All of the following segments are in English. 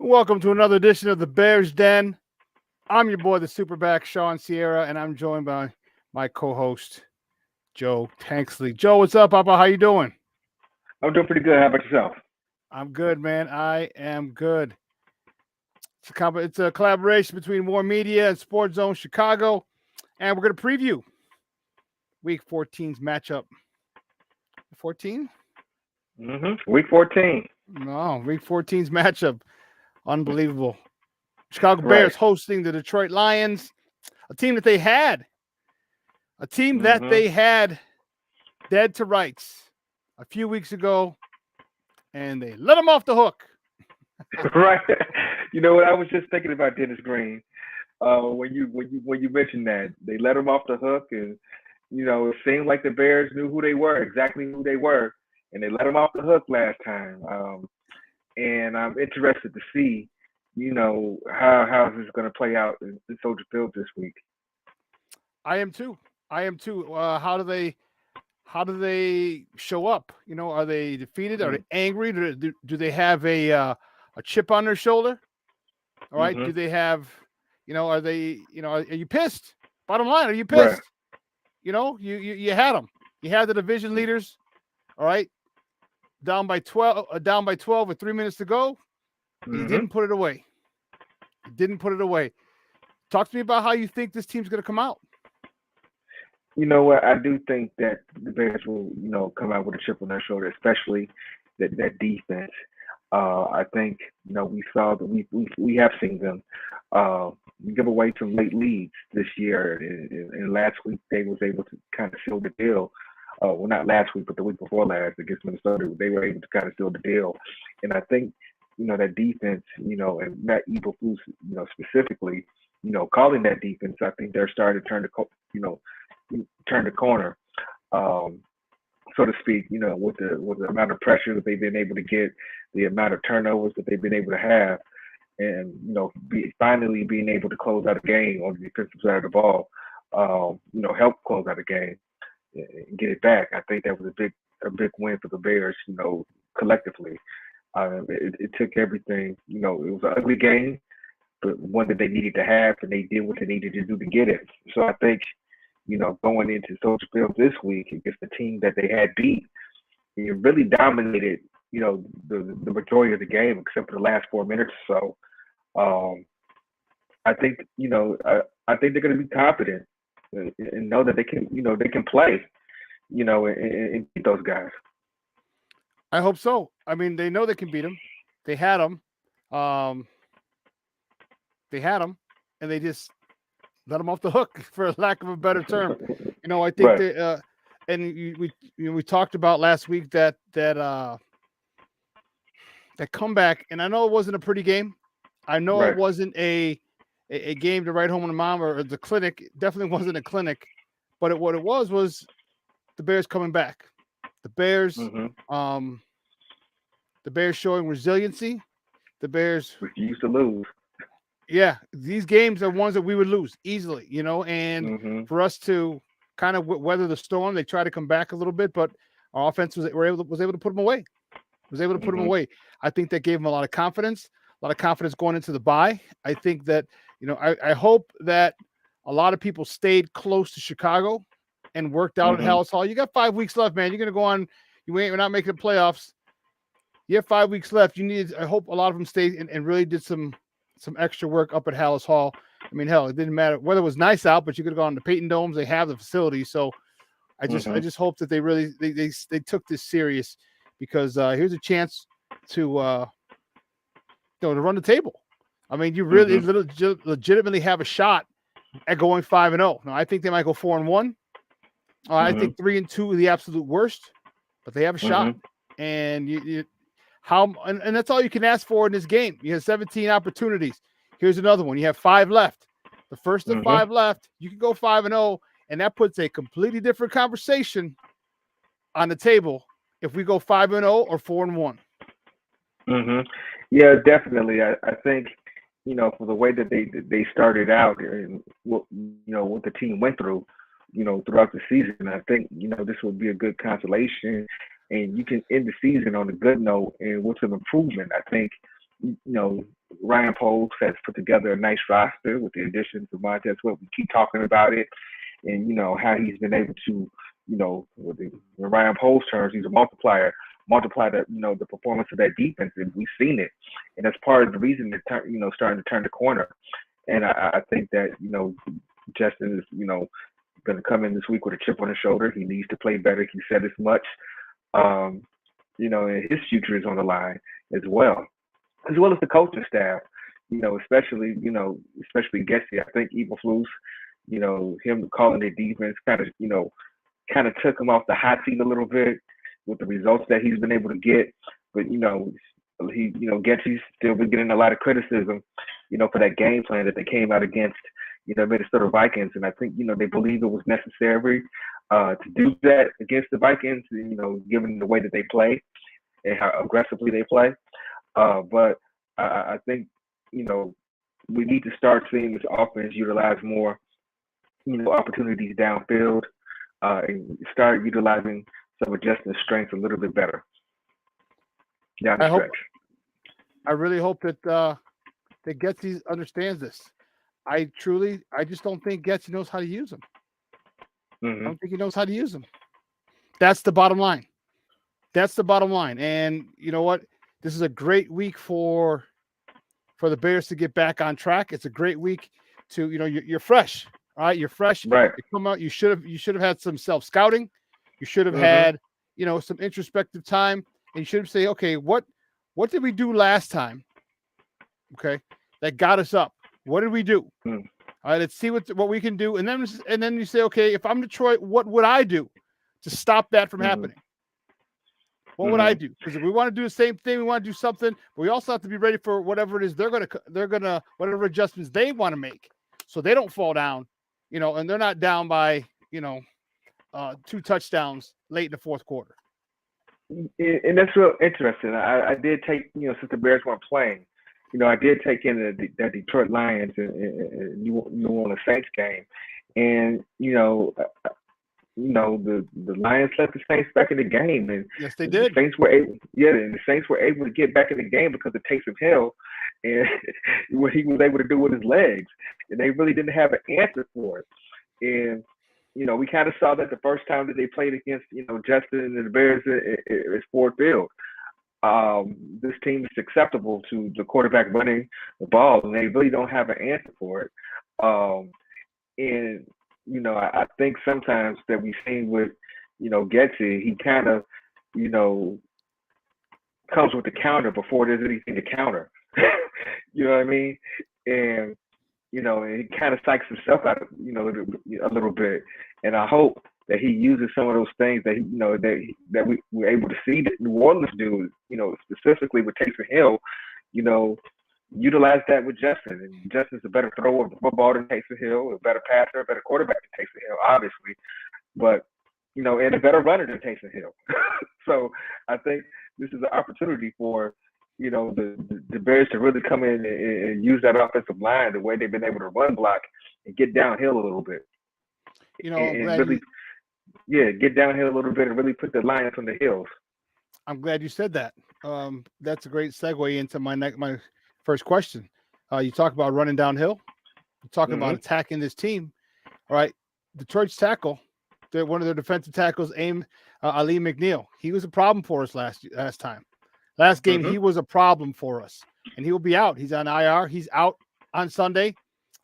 Welcome to another edition of the Bears Den. I'm your boy, the Superback, Sean Sierra, and I'm joined by my co-host, Joe Tanksley. Joe, what's up, Papa? How you doing? I'm doing pretty good. How about yourself? I'm good, man. I am good. It's a collaboration between War Media and Sports Zone Chicago, and we're going to preview Week 14's matchup. 14? Week 14. No, Week 14's matchup. Unbelievable. Chicago Right. Bears hosting the Detroit Lions, a team that they had dead to rights a few weeks ago, and they let them off the hook. Right. You know what? I was just thinking about Dennis Green. When you mentioned that they let him off the hook, and it seemed like the Bears knew who they were, exactly who they were, and they let him off the hook last time. And I'm interested to see, how this is going to play out in Soldier Field this week. I am too. How do they show up? Are they defeated? Are they angry? Do they have a chip on their shoulder? All right. Mhm. Do they have, are they, are you pissed? Bottom line, are you pissed? Right. You had them. You had the division leaders. All right. Down by 12 with 3 minutes to go. You Mhm. didn't put it away. Talk to me about how you think this team's going to come out. You know what? I do think that the Bears will, come out with a chip on their shoulder, especially that defense. I think we saw that we have seen them give away some late leads this year, and last week they was able to kind of seal the deal. Well, not last week, but the week before last against Minnesota, they were able to kind of seal the deal. And I think that defense, and Matt Eberflus, specifically, calling that defense, I think they're starting to turn the corner, um, so to speak. With the amount of pressure that they've been able to get, the amount of turnovers that they've been able to have, and finally being able to close out a game on the defensive side of the ball, help close out a game and get it back. I think that was a big win for the Bears. Collectively, it took everything. It was an ugly game, but one that they needed to have, and they did what they needed to do to get it. So I think, going into Soldier Field this week against the team that they had beat, it really dominated, the majority of the game except for the last 4 minutes or so. I think, I think they're going to be confident and know that they can play, and beat those guys. I hope so. I mean, they know they can beat them. They had them. Um, and they just let them off the hook, for lack of a better term. I think Right. they and we talked about last week that comeback, and I know it wasn't a pretty game. I know it Right. wasn't a game to write home on the mom or the clinic. It definitely wasn't a clinic, but what it was the Bears coming back. The Bears, Hmm. um, the Bears showing resiliency. The Bears, Refuse to lose. yeah, these games are ones that we would lose easily, and Hmm. for us to kind of weather the storm, they try to come back a little bit, but our offense was able to put them away. Hmm. I think that gave them a lot of confidence going into the bye. I think that, I hope that a lot of people stayed close to Chicago and worked out at Hmm. Hallis Hall. You got 5 weeks left, man. You're going to go on. You're not making the playoffs. You have 5 weeks left. I hope a lot of them stayed and really did some extra work up at Hallis Hall. I mean, hell, it didn't matter whether it was nice out, but you could have gone to Peyton Domes. They have the facility. So I Hmm. just hope that they really they took this serious, because here's a chance to to run the table. I mean, you really Hmm. legitimately have a shot at going 5-0. Now, I think they might go 4-1. I Hmm. think 3-2 is the absolute worst, but they have a shot. Hmm. And and that's all you can ask for in this game. You have 17 opportunities. Here's another one. You have 5 left. The first of Hmm. 5 left, you can go 5-0, and that puts a completely different conversation on the table if we go 5-0 or 4-1. Hmm. Yeah, definitely. I think, for the way that they started out and what the team went through, throughout the season, I think this would be a good consolation, and you can end the season on a good note and with some improvement. I think Ryan Poles has put together a nice roster with the additions of Montez Sweat. We keep talking about it, and how he's been able to, with the Ryan Poles terms, he's a multiplier. Multiply the performance of that defense, and we've seen it, and that's part of the reason they're starting to turn the corner. And I think that Justin is going to come in this week with a chip on his shoulder. He needs to play better. He said as much. And his future is on the line as well as the coaching staff. Especially Getsy. I think Eberflus, him calling the defense kind of took him off the hot seat a little bit with the results that he's been able to get. But Getsy's still been getting a lot of criticism, for that game plan that they came out against, Minnesota Vikings. And I think, they believe it was necessary to do that against the Vikings, given the way that they play and how aggressively they play. But I think, we need to start seeing this offense utilize more, opportunities downfield, and start utilizing some of Justin's strengths a little bit better down the stretch. I really hope that Getsy understands this. I just don't think Getsy knows how to use them. Mm-hmm. I don't think he knows how to use them. That's the bottom line. And you know what? This is a great week for the Bears to get back on track. It's a great week to, you're fresh. All right, you're fresh. Right. You come out. You should have had some self-scouting. You should have had, some introspective time, and you should have said, okay, what did we do last time? Okay, that got us up. What did we do? All right, let's see what we can do, and then you say, okay, if I'm Detroit, what would I do to stop that from happening? What would I do? Because if we want to do the same thing, we want to do something, but we also have to be ready for whatever it is they're gonna whatever adjustments they want to make, so they don't fall down, and they're not down by 2 touchdowns late in the fourth quarter. And that's real interesting. I did take, since the Bears weren't playing, I did take in that Detroit Lions and New Orleans Saints game, and the Lions let the Saints back in the game, and yes, they did. The Saints were able to get back in the game because of Taysom Hill and what he was able to do with his legs, and they really didn't have an answer for it. And we kind of saw that the first time that they played against, Justin and the Bears at Ford Field. This team is acceptable to the quarterback running the ball, and they really don't have an answer for it. And I think sometimes that we've seen with, Getsy, he kind of, comes with the counter before there's anything to counter. You know what I mean? And and he kind of psychs himself out, a little bit. And I hope that he uses some of those things that that we were able to see that New Orleans do, specifically with Taysom Hill, utilize that with Justin. And Justin's a better thrower of the football than Taysom Hill, a better passer, a better quarterback than Taysom Hill, obviously. But, and a better runner than Taysom Hill. So I think this is an opportunity for, the Bears to really come in and use that offensive line the way they've been able to run block and get downhill a little bit. Get downhill a little bit and really put the Lions on the hills. I'm glad you said that. That's a great segue into my first question. You talk about running downhill. You talk about attacking this team. All right, Detroit's tackle, one of their defensive tackles, Ali McNeil. He was a problem for us last time. Last game, he was a problem for us, and he will be out. He's on IR. He's out on Sunday.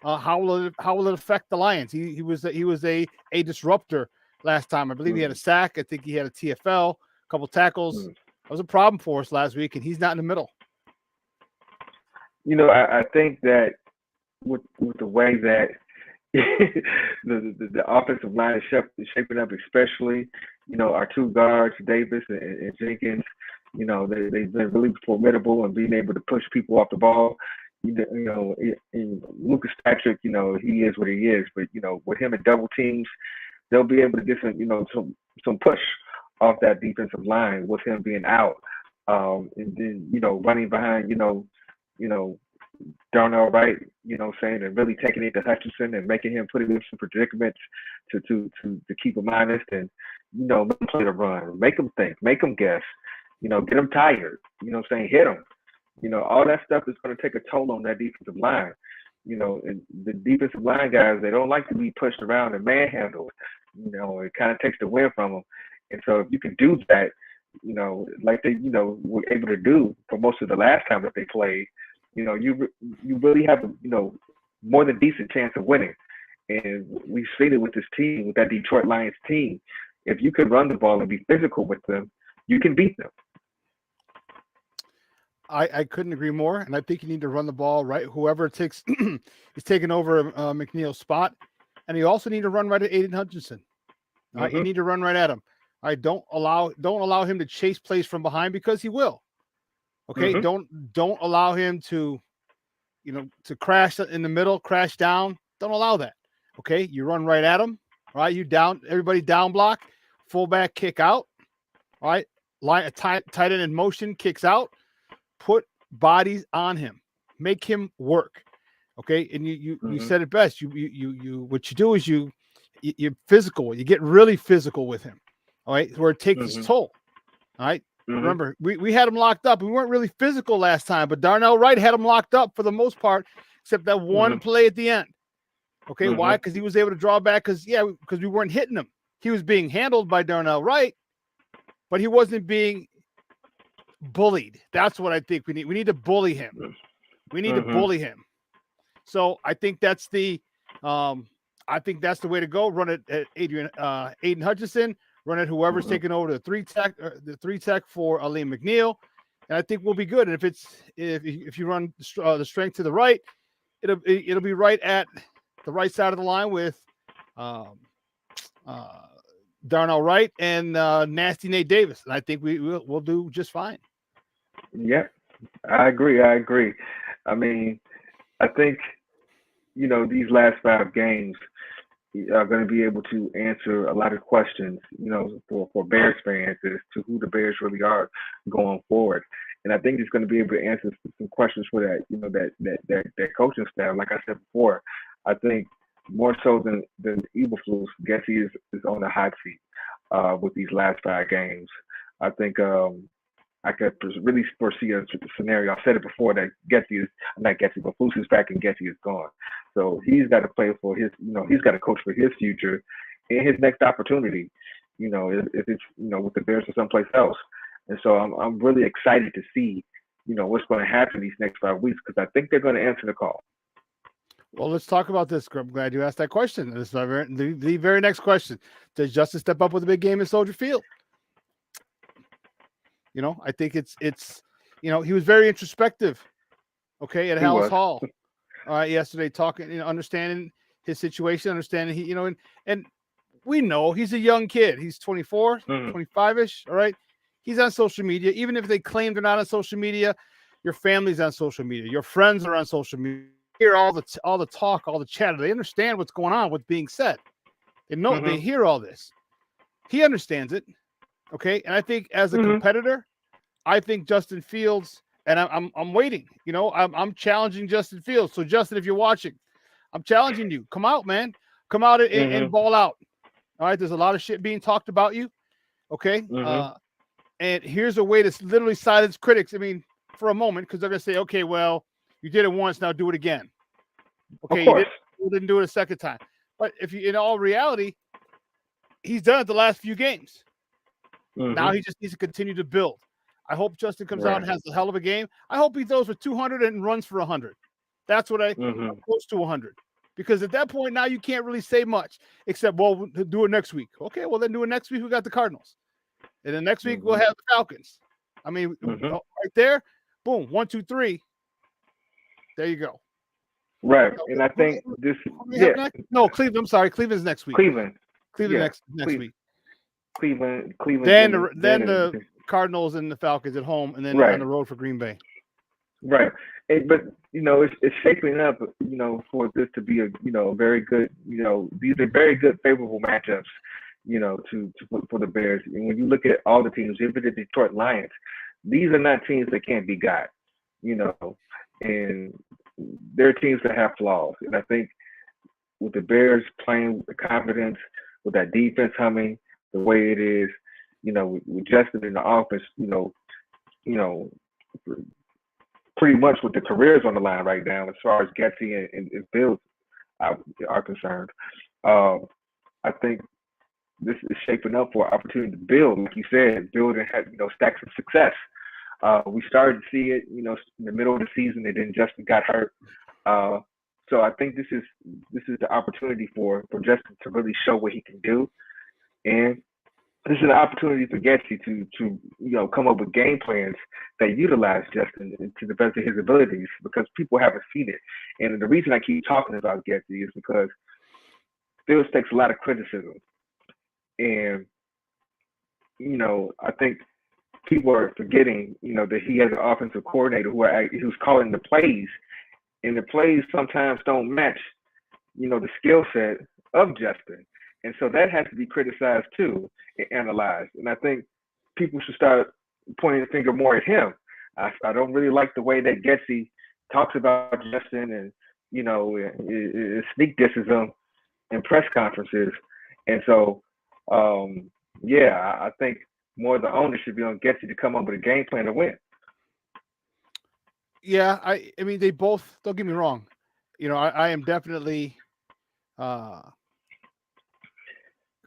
How will it affect the Lions? He was a disruptor last time. I believe he had a sack. I think he had a TFL, a couple tackles. That was a problem for us last week, and he's not in the middle. I think that with the way that the offensive line is shaping up, especially, our 2 guards, Davis and Jenkins, they've been really formidable and being able to push people off the ball. And Lucas Patrick, he is what he is, but with him in double teams, they'll be able to get some push off that defensive line with him being out. And then, running behind, Darnell Wright, saying, and really taking it to Hutchinson and making him put him in some predicaments to keep him honest and, let him play the run, make him think, make him guess, get him tired, hit him. All that stuff is going to take a toll on that defensive line. And the defensive line guys, they don't like to be pushed around and manhandled. It kind of takes the wind from them. And so if you can do that, like they, were able to do for most of the last time that they played, you really have more than decent chance of winning. And we've seen it with this team, with that Detroit Lions team. If you can run the ball and be physical with them, you can beat them. I couldn't agree more, and I think you need to run the ball right. Whoever takes is taking over McNeil's spot, and you also need to run right at Aiden Hutchinson. You need to run right at him. Don't allow him to chase plays from behind, because he will. Okay, don't allow him to crash in the middle, crash down. Don't allow that. Okay, you run right at him. All right, you down everybody down block, fullback kick out. All right, line a tight end in motion, kicks out. Put bodies on him, make him work. Okay, and you said it best. You what you do is you're physical. You get really physical with him. All right, where it takes its toll. All right. Remember, we had him locked up. We weren't really physical last time, but Darnell Wright had him locked up for the most part, except that one play at the end. Okay, why? Because he was able to draw back. Because we weren't hitting him. He was being handled by Darnell Wright, but he wasn't being bullied. That's what I think we need. We need to bully him. We need to bully him. So I think that's the way to go. Run it at Aiden Hutchinson. Run it whoever's taking over the three tech for Aleem McNeil, and I think we'll be good. And if you run the strength to the right, it'll be right at the right side of the line with Darnell Wright and Nasty Nate Davis, and I think we'll do just fine. Yeah, I agree. I mean, I think these last 5 games are going to be able to answer a lot of questions, for Bears fans as to who the Bears really are going forward. And I think it's going to be able to answer some questions for that, that coaching staff. Like I said before, I think more so than Eberflus, Getsy is on the hot seat with these last 5 games. I think I could really foresee a scenario. I said it before that but Flus is back and Getsy is gone. So he's got to play for his, he's got to coach for his future and his next opportunity, if it's, with the Bears or someplace else. And so I'm really excited to see, what's going to happen these next 5 weeks, because I think they're going to answer the call. Well, let's talk about this. I'm glad you asked that question. This is the very next question. Does Justin step up with a big game in Soldier Field? I think it's he was very introspective, okay, at Hallis Hall yesterday, talking, understanding his situation, understanding he, and we know he's a young kid. He's 24, 25-ish, all right? He's on social media. Even if they claim they're not on social media, your family's on social media. Your friends are on social media. You hear all the talk, all the chatter. They understand what's going on, what's being said. They know, they hear all this. He understands it, okay? And I think as a competitor, I think Justin Fields, and I'm waiting. I'm challenging Justin Fields. So Justin, if you're watching, I'm challenging you. Come out, man. Come out and ball out. All right. There's a lot of shit being talked about you. Okay. And here's a way to literally silence critics. I mean, for a moment, because they're gonna say, okay, well, you did it once, now do it again. Okay, you didn't do it a second time. But if you, in all reality, he's done it the last few games. Now he just needs to continue to build. I hope Justin comes out and has a hell of a game. I hope he throws for 200 and runs for 100. That's what I'm close to 100. Because at that point, now you can't really say much except, well, we'll do it next week. Okay, well, then do it next week. We got the Cardinals. And then next week, we'll have the Falcons. I mean, right there, boom, 1, 2, 3. There you go. Right. And I think this, no, Cleveland. I'm sorry. Cleveland's next week. Cleveland next week. Cleveland. Then the Cardinals and the Falcons at home, and then on the road for Green Bay. Right. But it's shaping up, for this to be a very good, these are very good favorable matchups, for the Bears. And when you look at all the teams, even the Detroit Lions, these are not teams that can't be got, and they're teams that have flaws. And I think with the Bears playing with the confidence, with that defense humming the way it is, with Justin in the offense, pretty much with the careers on the line right now, as far as Getsy and Fields are concerned. I think this is shaping up for an opportunity to build, like you said, build and have, stacks of success. We started to see it, in the middle of the season, and then Justin got hurt. So I think this is the opportunity for Justin to really show what he can do, and this is an opportunity for Getsy to come up with game plans that utilize Justin to the best of his abilities, because people haven't seen it. And the reason I keep talking about Getsy is because Fields takes a lot of criticism, and I think people are forgetting that he has an offensive coordinator who's calling the plays, and the plays sometimes don't match the skill set of Justin. And so that has to be criticized too and analyzed. And I think people should start pointing the finger more at him. I don't really like the way that Getsy talks about Justin and, sneak disses him in press conferences. And so, I think more of the onus should be on Getsy to come up with a game plan to win. Yeah, I mean, they both, don't get me wrong. I am definitely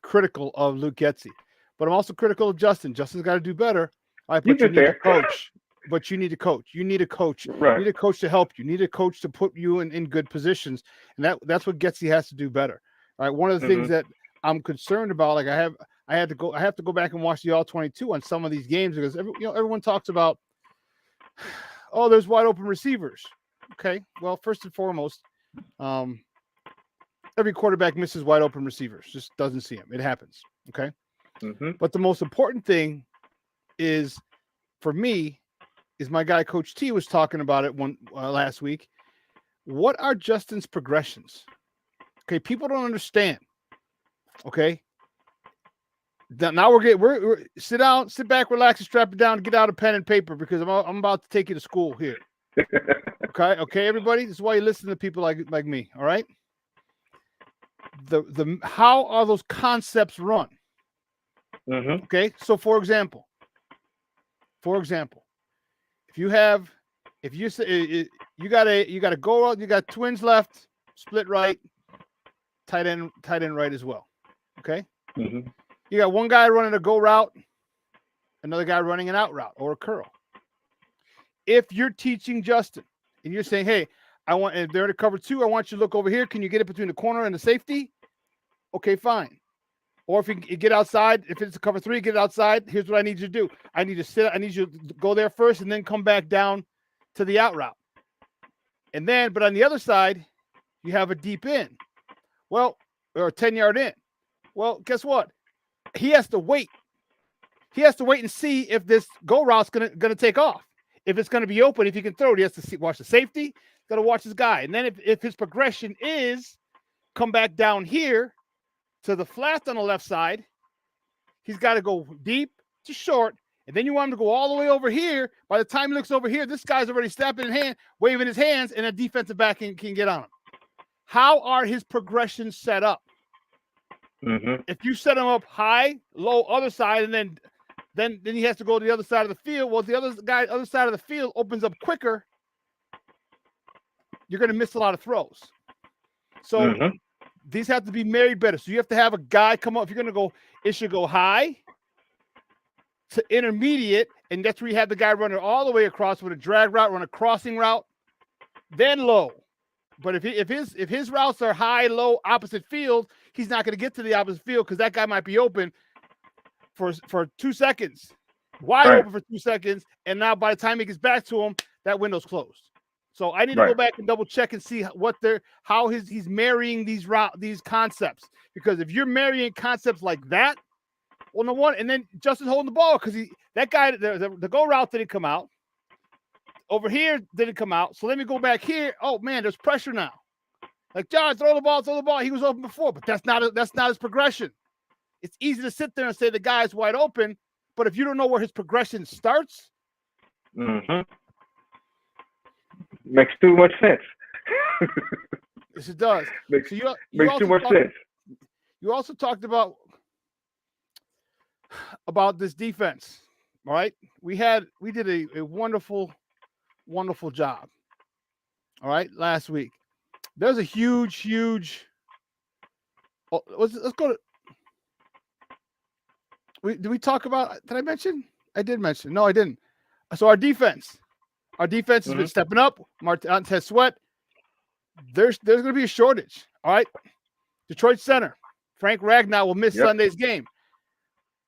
critical of Luke Getsy, but I'm also critical of Justin. Justin's got to do better. But you need a coach. But you need a coach. You need a coach. Right. You need a coach to help you. You need a coach to put you in good positions, and that's what Getsy has to do better. All right. One of the things that I'm concerned about, like I have to go back and watch the All-22 on some of these games, because everyone talks about, oh, there's wide open receivers. Okay. Well, first and foremost, every quarterback misses wide open receivers, just doesn't see them. It happens. Okay. Mm-hmm. But the most important thing is, for me, is my guy Coach T was talking about it last week. What are Justin's progressions? Okay, people don't understand. Okay. Now we're sit down, sit back, relax, and strap it down, get out a pen and paper, because I'm about to take you to school here. Okay, everybody. This is why you listen to people like me. All right. The how are those concepts run? Mm-hmm. Okay, so for example, if you say you got a go out, you got twins left, split right, tight end right as well. Okay, mm-hmm. You got one guy running a go route, another guy running an out route or a curl. If you're teaching Justin and you're saying, hey, if they're to cover two, I want you to look over here. Can you get it between the corner and the safety? Okay, fine. Or if you get outside, if it's a cover three, get it outside. Here's what I need you to do. I need you to go there first and then come back down to the out route. But on the other side, you have a deep in. Well, or a 10-yard in. Well, guess what? He has to wait. He has to wait and see if this go route's gonna take off. If it's gonna be open, if he can throw it, he has to watch the safety. Got to watch his guy. And then if his progression is come back down here to the flat on the left side, he's got to go deep to short. And then you want him to go all the way over here. By the time he looks over here, this guy's already snapping in hand, waving his hands, and a defensive back can get on him. How are his progressions set up? Mm-hmm. If you set him up high, low, other side, and then he has to go to the other side of the field. Well, if the other side of the field opens up quicker, you're going to miss a lot of throws. So these have to be married better. So you have to have a guy come up. If you're going to go, it should go high to intermediate, and that's where you have the guy running all the way across with a drag route, run a crossing route, then low. But if his routes are high, low, opposite field, he's not going to get to the opposite field because that guy might be open for 2 seconds, wide open for 2 seconds, and now by the time he gets back to him, that window's closed. So I need to go back and double check and see how he's marrying these concepts. Because if you're marrying concepts like that, well, no one, and then Justin's holding the ball because that guy the go route didn't come out. Over here didn't come out. So let me go back here. Oh man, there's pressure now. Like, John, throw the ball. He was open before, but that's not his progression. It's easy to sit there and say the guy's wide open, but if you don't know where his progression starts, makes too much sense. Yes, it does. Makes too much sense. You also talked about this defense, all right? We did a wonderful wonderful job. All right, last week. There's a huge. Oh, let's go to. Did we talk about? Did I mention? I did mention. No, I didn't. So our defense has been stepping up. Montez Sweat. There's going to be a shortage. All right. Detroit center Frank Ragnow will miss Sunday's game.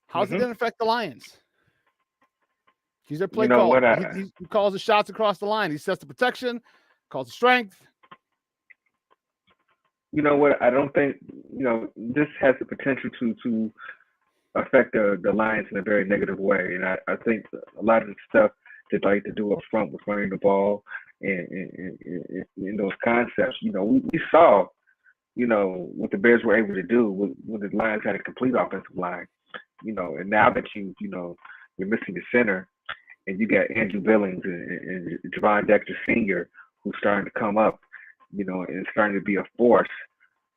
How's it going to affect the Lions? He's their play caller. He calls the shots across the line. He sets the protection, calls the strength. You know what? I don't think this has the potential to affect the Lions in a very negative way. And I think a lot of the stuff they like to do up front with running the ball and those concepts, we saw, what the Bears were able to do when the Lions had a complete offensive line, and now that you're missing the center and you got Andrew Billings and Javon Dexter Sr., who's starting to come up, and starting to be a force.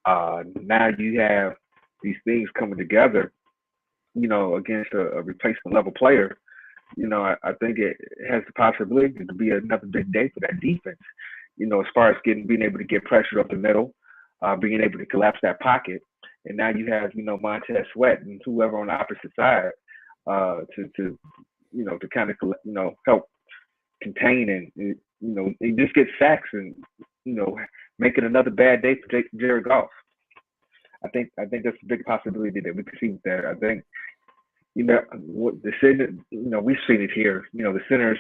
Now you have these things coming together, against a replacement level player. I think it has the possibility to be another big day for that defense. As far as being able to get pressure up the middle, being able to collapse that pocket, and now you have Montez Sweat and whoever on the opposite side to kind of help contain and just get sacks and make it another bad day for Jared Goff. I think that's a big possibility that we could see there. I think what the center, we've seen it here. The center's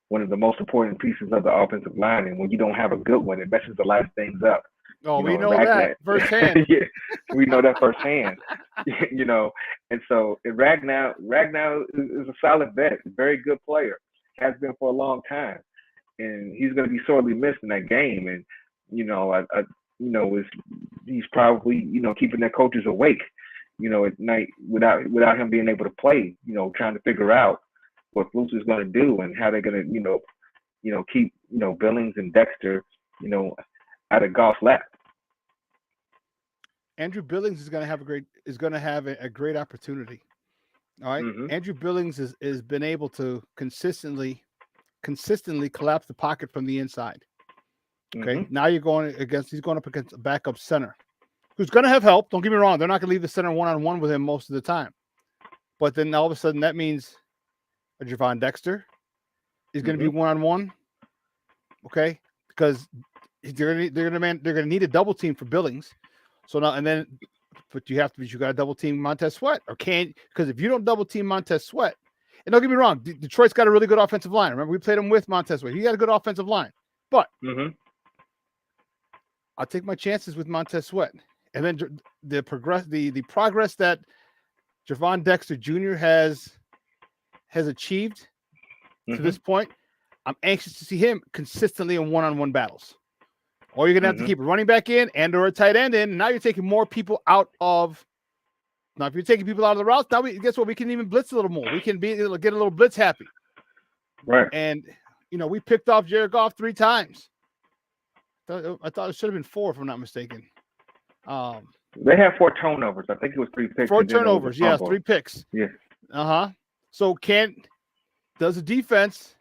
one of the most important pieces of the offensive line, and when you don't have a good one, it messes a lot of things up. Oh, we know that firsthand. Yeah, we know that firsthand. And so Ragnow is a solid vet, a very good player, has been for a long time, and he's going to be sorely missed in that game. And he's probably keeping their coaches awake, at night without him being able to play. Trying to figure out what Flus is going to do and how they're going to keep Billings and Dexter out of Goff's lap. Andrew Billings is going to have a great opportunity. All right. Andrew Billings is been able to consistently collapse the pocket from the inside. Okay. Now he's going up against a backup center who's going to have help. Don't get me wrong. They're not going to leave the center one-on-one with him most of the time. But then all of a sudden that means a Javon Dexter is going to be one-on-one. Okay. Because they're going to need a double team for Billings. So now, but you got to double team Montez Sweat because if you don't double team Montez Sweat, and don't get me wrong, Detroit's got a really good offensive line. Remember, we played him with Montez Sweat. He got a good offensive line, but I'll take my chances with Montez Sweat. And then the progress that Javon Dexter Jr. has achieved to this point, I'm anxious to see him consistently in one-on-one battles. Or you're going to have to keep a running back in and or a tight end in. Now you're taking more people out of. Now, if you're taking people out of the routes, now guess what? We can even blitz a little more. We can get a little blitz happy. Right. And, we picked off Jared Goff 3 times. I thought it should have been 4, if I'm not mistaken. They had 4 turnovers. I think it was 3 picks. 4 turnovers. Yes, 3 picks. Yeah. So does the defense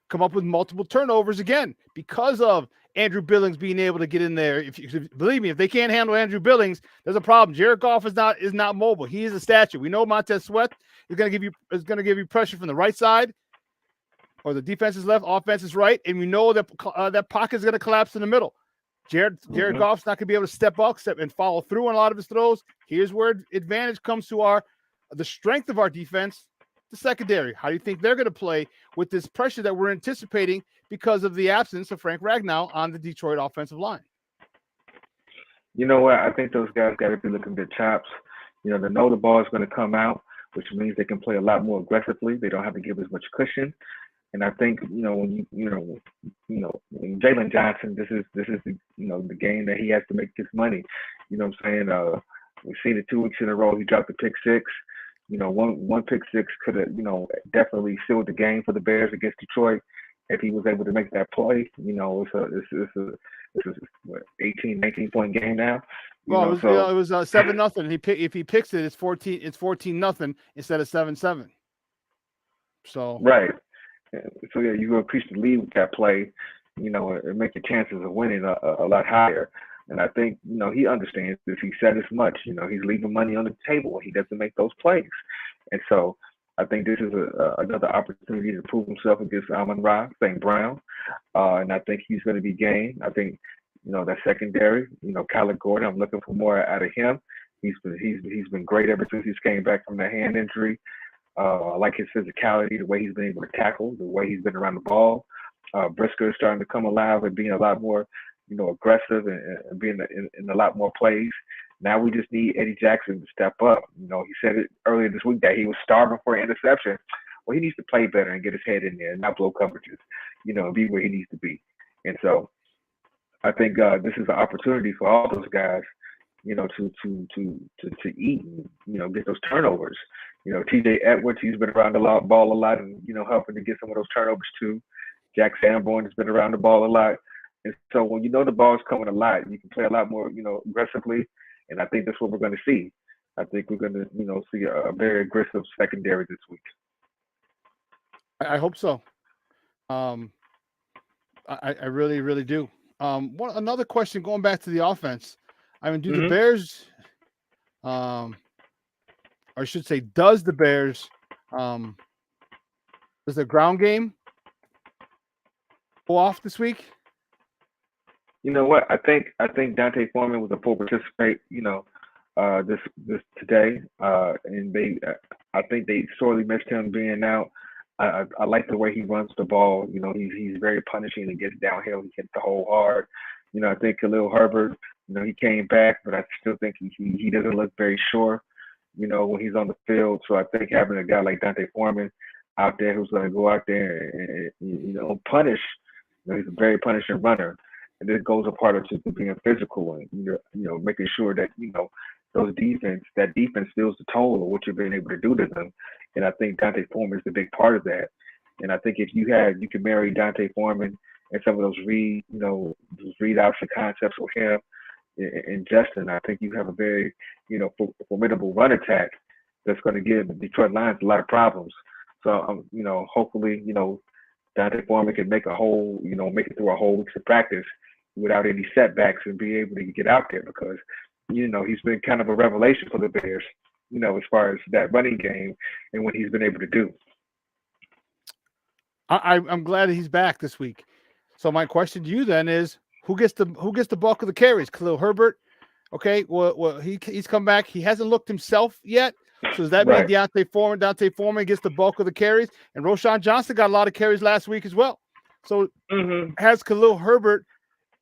come up with multiple turnovers again because of Andrew Billings being able to get in there? If believe me, if they can't handle Andrew Billings, there's a problem. Jared Goff is not mobile. He is a statue. We know Montez Sweat is going to give you pressure from the right side, or the defense is left, offense is right, and we know that that pocket is going to collapse in the middle. Jared Goff's not going to be able to step and follow through on a lot of his throws. Here's where advantage comes to the strength of our defense. The secondary. How do you think they're going to play with this pressure that we're anticipating because of the absence of Frank Ragnow on the Detroit offensive line? You know what? I think those guys got to be looking at chops. They know the ball is going to come out, which means they can play a lot more aggressively. They don't have to give as much cushion. And I think when Jalen Johnson, this is the game that he has to make his money. You know what I'm saying? We've seen it 2 weeks in a row. He dropped a pick 6. One pick 6 could have, definitely sealed the game for the Bears against Detroit if he was able to make that play. It's a 18, 19 point game now. Well, it was 7-0. If he picks it, it's 14-0 instead of 7-7. So right, So yeah, you increase the lead with that play, and make your chances of winning a lot higher. And I think he understands this. He said as much. He's leaving money on the table when he doesn't make those plays. And so I think this is another opportunity to prove himself against Amon Ra St. Brown. And I think he's going to be game. I think that secondary. Kyler Gordon. I'm looking for more out of him. He's been great ever since he's came back from that hand injury. I like his physicality, the way he's been able to tackle, the way he's been around the ball. Brisker is starting to come alive and being a lot more, aggressive and being in a lot more plays. Now we just need Eddie Jackson to step up. He said it earlier this week that he was starving for an interception. Well, he needs to play better and get his head in there and not blow coverages, and be where he needs to be. And so I think this is an opportunity for all those guys, to eat and, get those turnovers. TJ Edwards, he's been around the ball a lot and, helping to get some of those turnovers too. Jack Sanborn has been around the ball a lot. And so when the ball's coming a lot, you can play a lot more, aggressively. And I think that's what we're going to see. I think we're going to, see a very aggressive secondary this week. I hope so. I really, really do. Another question going back to the offense. I mean, do the Bears, or I should say, does the Bears, does the ground game go off this week? You know what? I think Dante Foreman was a full participate. This today, and I think they sorely missed him being out. I like the way he runs the ball. He's very punishing and gets downhill. He hits the hole hard. I think Khalil Herbert, he came back, but I still think he doesn't look very sure, when he's on the field. So I think having a guy like Dante Foreman out there who's going to go out there and punish, he's a very punishing runner. And this goes a part of just being physical and, making sure that, that defense feels the toll of what you've been able to do to them. And I think Dante Foreman is a big part of that. And I think if you can marry Dante Foreman and some of those those readouts and concepts with him and Justin, I think you have a very, formidable run attack that's going to give the Detroit Lions a lot of problems. So, hopefully, Dante Foreman can make it through a whole week of practice without any setbacks and be able to get out there because, he's been kind of a revelation for the Bears, as far as that running game and what he's been able to do. I'm glad that he's back this week. So my question to you then is, who gets the bulk of the carries? Khalil Herbert. Okay, well he's come back. He hasn't looked himself yet. So does that mean Dante Foreman gets the bulk of the carries? And Roschon Johnson got a lot of carries last week as well. So has Khalil Herbert,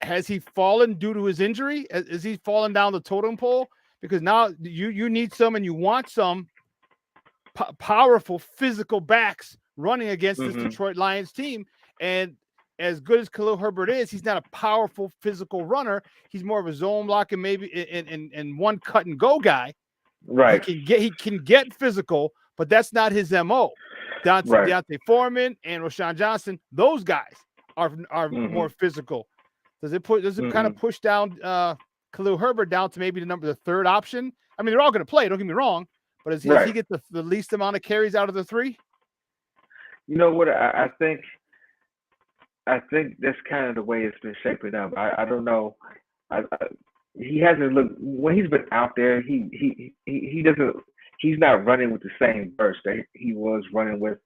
has he fallen due to his injury? Is he fallen down the totem pole? Because now you need some and you want some powerful physical backs running against this Detroit Lions team. And as good as Khalil Herbert is, he's not a powerful physical runner. He's more of a zone block and maybe and one cut and go guy. Right. He can get physical, but that's not his MO. Dante Foreman and Roschon Johnson, those guys are more physical. Does it kind of push down Khalil Herbert down to maybe the third option? I mean, they're all going to play. Don't get me wrong, but does he get the least amount of carries out of the three? You know what? I think that's kind of the way it's been shaping up. I don't know. He hasn't looked when he's been out there. He doesn't. He's not running with the same burst that he was running with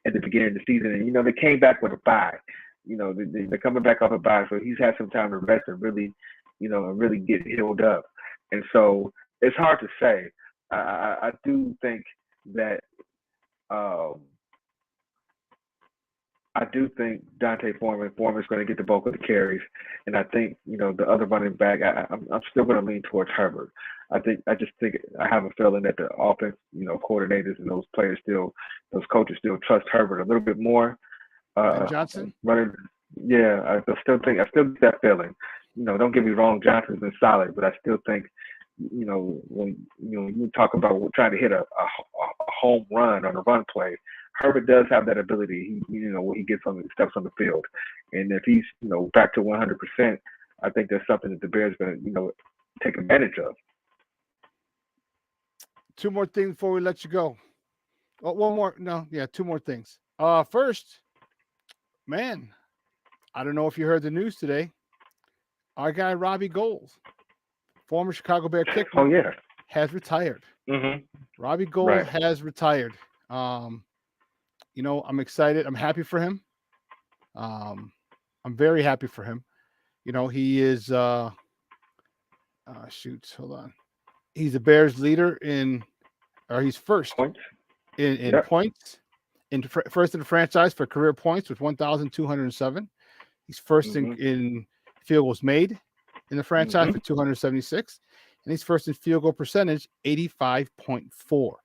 at the beginning of the season. And they came back with a bye. They're coming back off a bye, so he's had some time to rest and really, really get healed up. And so it's hard to say. I do think that. I do think Dante Foreman's going to get the bulk of the carries, and I think the other running back. I'm still going to lean towards Herbert. I have a feeling that the offense, coordinators and those coaches still trust Herbert a little bit more. Johnson running, yeah, I still get that feeling. Don't get me wrong, Johnson's been solid, but I still think when you talk about trying to hit a home run on a run play. Herbert does have that ability. When he gets steps on the field, and if he's back to 100%, I think that's something that the Bears are going to take advantage of. Two more things before we let you go. Oh, one more. No, yeah, two more things. First, man, I don't know if you heard the news today. Our guy Robbie Gould, former Chicago Bear kicker, Oh yeah. has retired. Mm-hmm. Robbie Gould Right. has retired. You know, I'm excited. I'm happy for him. I'm very happy for him. You know, he is shoot, hold on. He's the Bears leader he's first Points. in Yep. points, first in the franchise for career points with 1,207. He's 1st in field goals made in the franchise with 276, and he's first in field goal percentage, 85.4.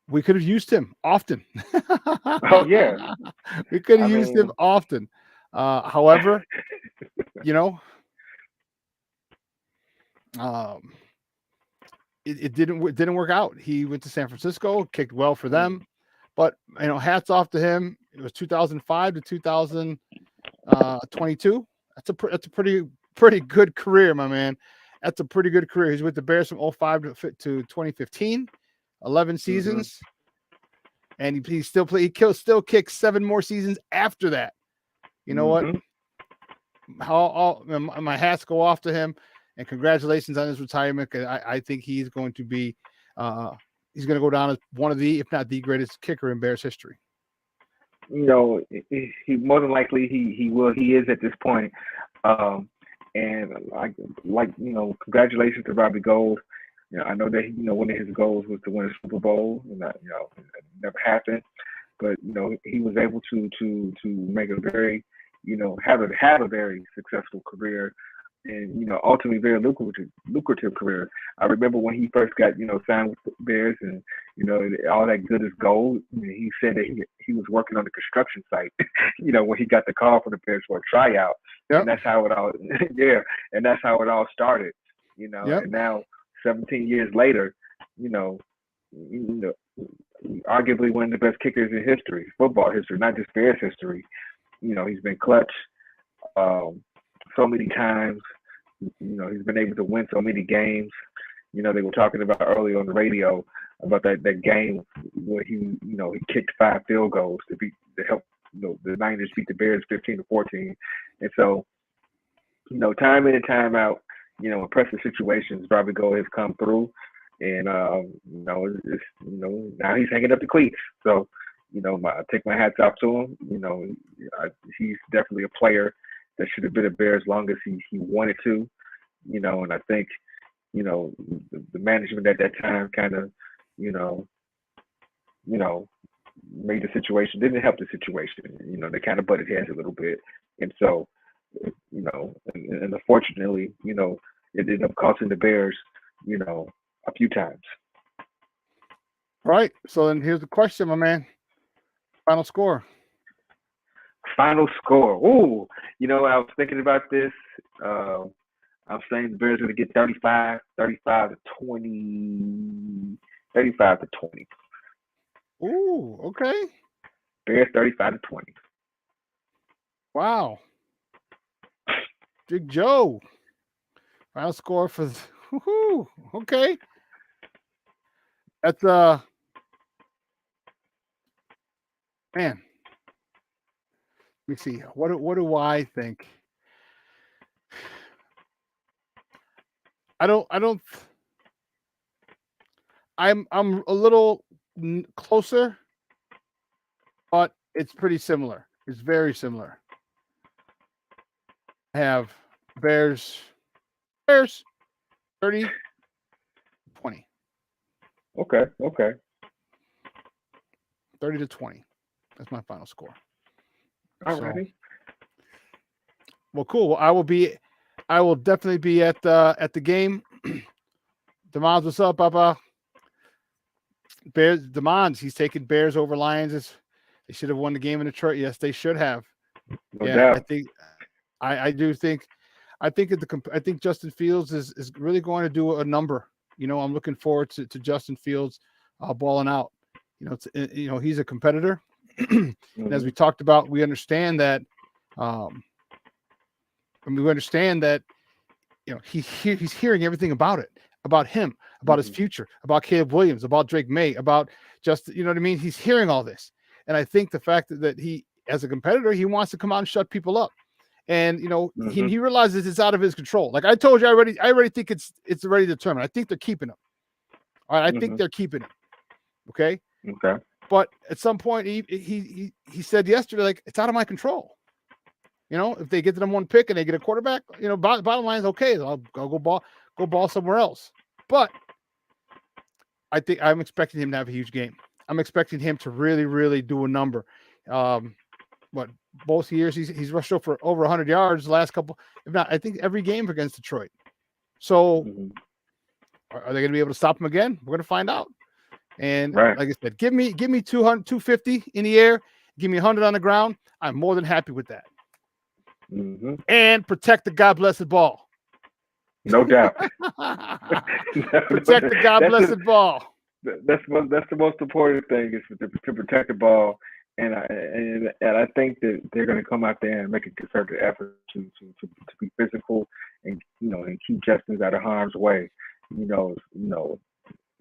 We could have used him often. Oh yeah. We could have used him often. However, you know, it didn't work out. He went to San Francisco, kicked well for them, but you know, hats off to him. It was 2005 to 2022. That's a pretty good career, my man. That's a pretty good career. He's with the Bears from 05 to 2015, 11 seasons, and he still kicks 7 more seasons after that. You know what? My hats go off to him, and congratulations on his retirement. I think he's going to be he's going to go down as one of the, if not the greatest kicker in Bears history. You know, he more than likely he will. He is at this point. And like you know, congratulations to Robbie Gould. You know, I know that one of his goals was to win a Super Bowl, and that it never happened. But you know, he was able to make a very have a very successful career, and ultimately very lucrative career. I remember when he first got signed with the Bears, and all that good is gold. He said that he was working on the construction site, when he got the call from the Bears for a tryout. Yep. And that's how it all and that's how it all started. And now 17 years later, arguably one of the best kickers in history, football history, not just Bears history. He's been clutch so many times. He's been able to win so many games. They were talking about earlier on the radio about that game where he kicked 5 field goals to help the Niners beat the Bears 15-14. And so, time in and time out, impressive situations, Robbie Gould has come through, and now he's hanging up the cleats. So, I take my hats off to him. He's definitely a player that should have been a Bear as long as he wanted to. And I think, the management at that time kind of, made the situation, didn't help the situation. They kind of butted heads a little bit. And so, and unfortunately, it ended up costing the Bears, a few times. Right. So then here's the question, my man. Final score. Ooh, I was thinking about this. I'm saying the Bears are going to get 35 to 20. Ooh, okay. Bears 35 to 20. Wow. Big Joe. Final score for okay. That's man. Let me see. What do I think? I'm a little closer, but it's pretty similar. It's very similar. I have Bears 30-20. Okay. 30-20. That's my final score. All righty. Well, cool. Well, I will definitely be at the game. Demons, what's up, Papa? Bears, Demons, he's taking Bears over Lions. They should have won the game in Detroit. Yes, they should have. No doubt. I think Justin Fields is really going to do a number. I'm looking forward to Justin Fields balling out. He's a competitor. And as we talked about, we understand that. We understand that. He's hearing everything about it, about him, about his future, about Caleb Williams, about Drake May, about just, you know what I mean? He's hearing all this. And I think the fact that he, as a competitor, he wants to come out and shut people up. And he realizes it's out of his control. Like I told you, I already think it's already determined. I think they're keeping him. All right, I think they're keeping him. Okay. Okay. But at some point, he said yesterday, like, it's out of my control. If they get to them one pick and they get a quarterback, bottom line is okay. I'll go ball somewhere else. But I think I'm expecting him to have a huge game. I'm expecting him to really, really do a number. Both years he's rushed over 100 yards the last couple, if not, I think every game against Detroit. So are they going to be able to stop him again? We're going to find out. And like I said, give me 200, 250 in the air, give me 100 on the ground. I'm more than happy with that. And protect the God blessed ball. No doubt. Protect the God blessed ball. That's the most important thing, is to protect the ball. And I think that they're going to come out there and make a concerted effort to be physical and and keep Justice out of harm's way, so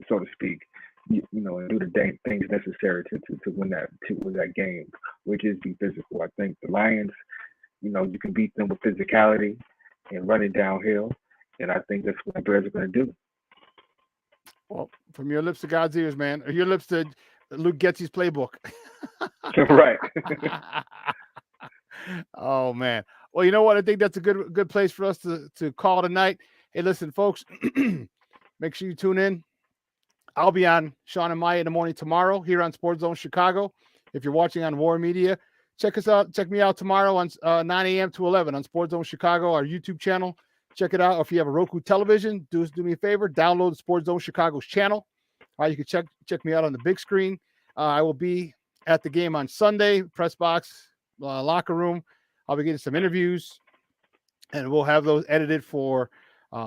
to speak, and do the things necessary to win that game, which is be physical. I think the Lions, you can beat them with physicality and running downhill, and I think that's what the Bears are going to do. Well, from your lips to God's ears, man, or your lips to Luke Getsy's playbook. Right. Oh man. Well, you know what? I think that's a good place for us to call tonight. Hey, listen, folks, make sure you tune in. I'll be on Sean and Maya in the morning tomorrow here on Sports Zone Chicago. If you're watching on War Media, check us out. Check me out tomorrow on 9 a.m. to 11 on Sports Zone Chicago, our YouTube channel. Check it out. Or if you have a Roku television, do me a favor, download the Sports Zone Chicago's channel. All right, you can check me out on the big screen. I will be at the game on Sunday, press box, locker room. I'll be getting some interviews, and we'll have those edited for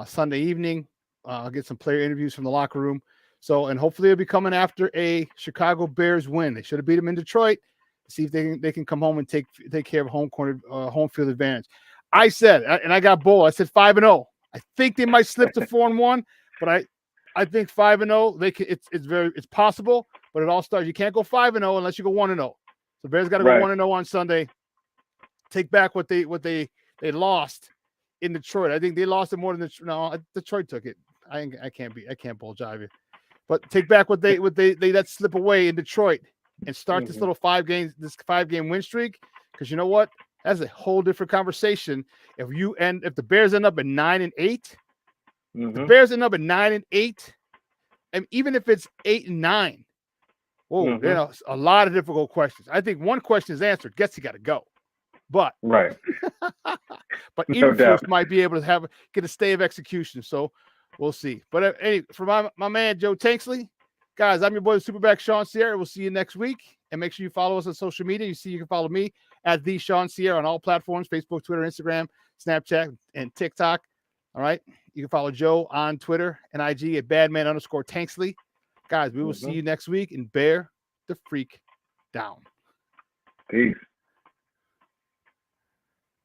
Sunday evening. I'll get some player interviews from the locker room. So, and hopefully they'll be coming after a Chicago Bears win. They should have beat them in Detroit. See if they can come home and take care of home field advantage. I said, and I got bold. I said 5-0. I think they might slip to 4-1, but I think 5-0. They can. It's possible, but it all starts. You can't go 5-0 unless you go 1-0. So Bears got to go 1-0 on Sunday. Take back what they lost in Detroit. I think they lost it more than Detroit took it. I can't bull jive you. But take back what they let slip away in Detroit and start this little 5-game win streak. Because you know what? That's a whole different conversation. If the Bears end up at 9-8, the Bears end up at 9-8, and even if it's 8-9, a lot of difficult questions. I think one question is answered. Getsy got to go. But but Eberflus might be able to get a stay of execution. So we'll see. But for my man Joe Tanksley, guys, I'm your boy the Superback Sean Sierra. We'll see you next week, and make sure you follow us on social media. You can follow me at the Sean Sierra on all platforms: Facebook, Twitter, Instagram, Snapchat, and TikTok. All right, you can follow Joe on Twitter and IG at badman_Tanksley. Guys, we will see you next week and bear the freak down. Peace.